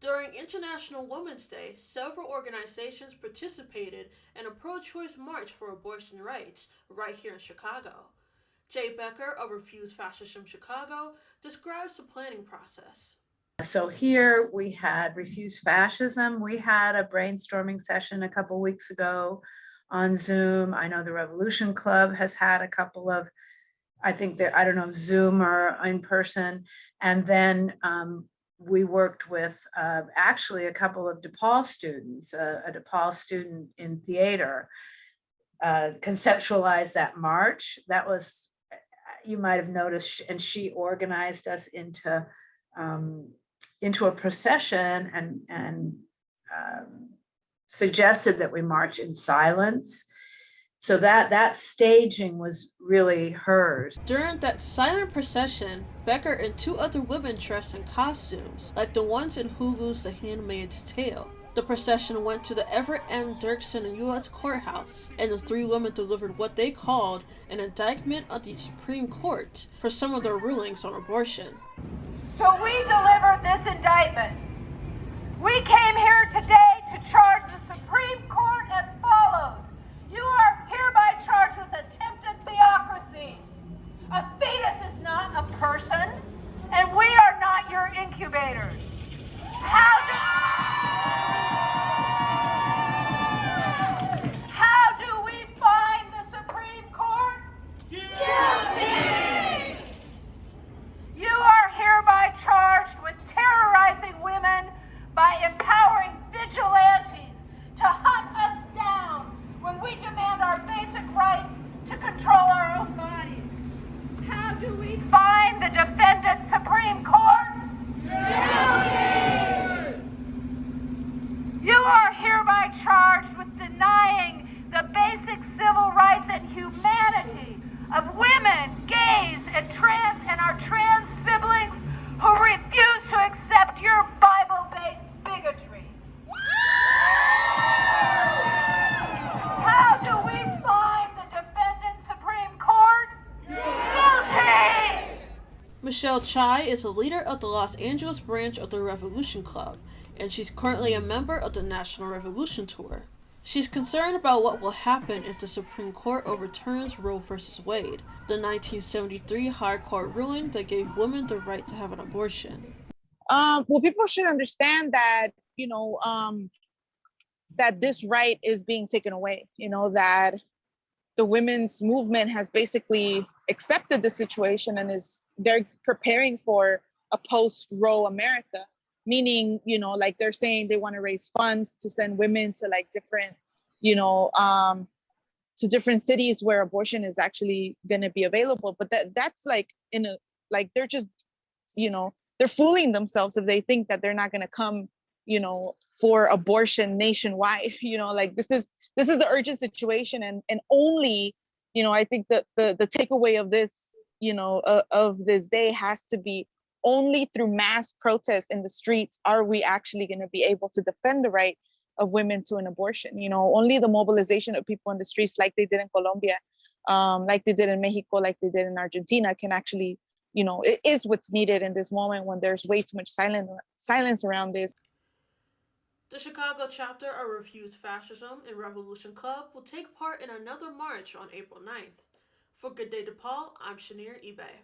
During International Women's Day, several organizations participated in a pro-choice march for abortion rights right here in Chicago. Jay Becker of Refuse Fascism Chicago describes the planning process. So here we had Refuse Fascism. We had a brainstorming session a couple weeks ago on Zoom. I know the Revolution Club has had a couple of, I don't know, Zoom or in person. And then we worked with actually a couple of DePaul students, a DePaul student in theater, conceptualized that march. That was, you might have noticed, and she organized us into a procession and suggested that we march in silence. So that staging was really hers. During that silent procession, Becker and two other women dressed in costumes, like the ones in Hulu's The Handmaid's Tale. The procession went to the Everett M. Dirksen U.S. Courthouse, and the three women delivered what they called an indictment of the Supreme Court for some of their rulings on abortion. So we delivered this indictment. We came here today to charge the Supreme Court as follows. You are hereby charged with attempted theocracy. A fetus is not a person, and we are not your incubators. How do we find the Supreme Court? Guilty! You are hereby charged with terrorizing women by empowering vigilantes to hunt us down when we demand our basic right to control our own bodies. How do we find the defendant Supreme Court? Guilty! You are hereby charged with denying the basic civil rights and humanity of women, gays, and our trans siblings who refuse to accept your Bible-based bigotry. How do we find the defendant Supreme Court? Guilty! Michelle Chai is a leader of the Los Angeles branch of the Revolution Club, and she's currently a member of the National Revolution Tour. She's concerned about what will happen if the Supreme Court overturns Roe v Wade, the 1973 high court ruling that gave women the right to have an abortion. Well, people should understand that, that this right is being taken away, that the women's movement has basically accepted the situation and they're preparing for a post-Roe America. Meaning, like they're saying they want to raise funds to send women to like different, to different cities where abortion is actually going to be available. But that's like they're just, they're fooling themselves if they think that they're not going to come, for abortion nationwide. Like this is the urgent situation, and only, I think that the takeaway of this, of this day has to be, only through mass protests in the streets are we actually going to be able to defend the right of women to an abortion. Only the mobilization of people in the streets, like they did in Colombia, like they did in Mexico, like they did in Argentina, can actually, it is what's needed in this moment when there's way too much silence around this. The Chicago chapter of Refuse Fascism and Revolution Club will take part in another march on April 9th. For Good Day DePaul, I'm Shanier eBay.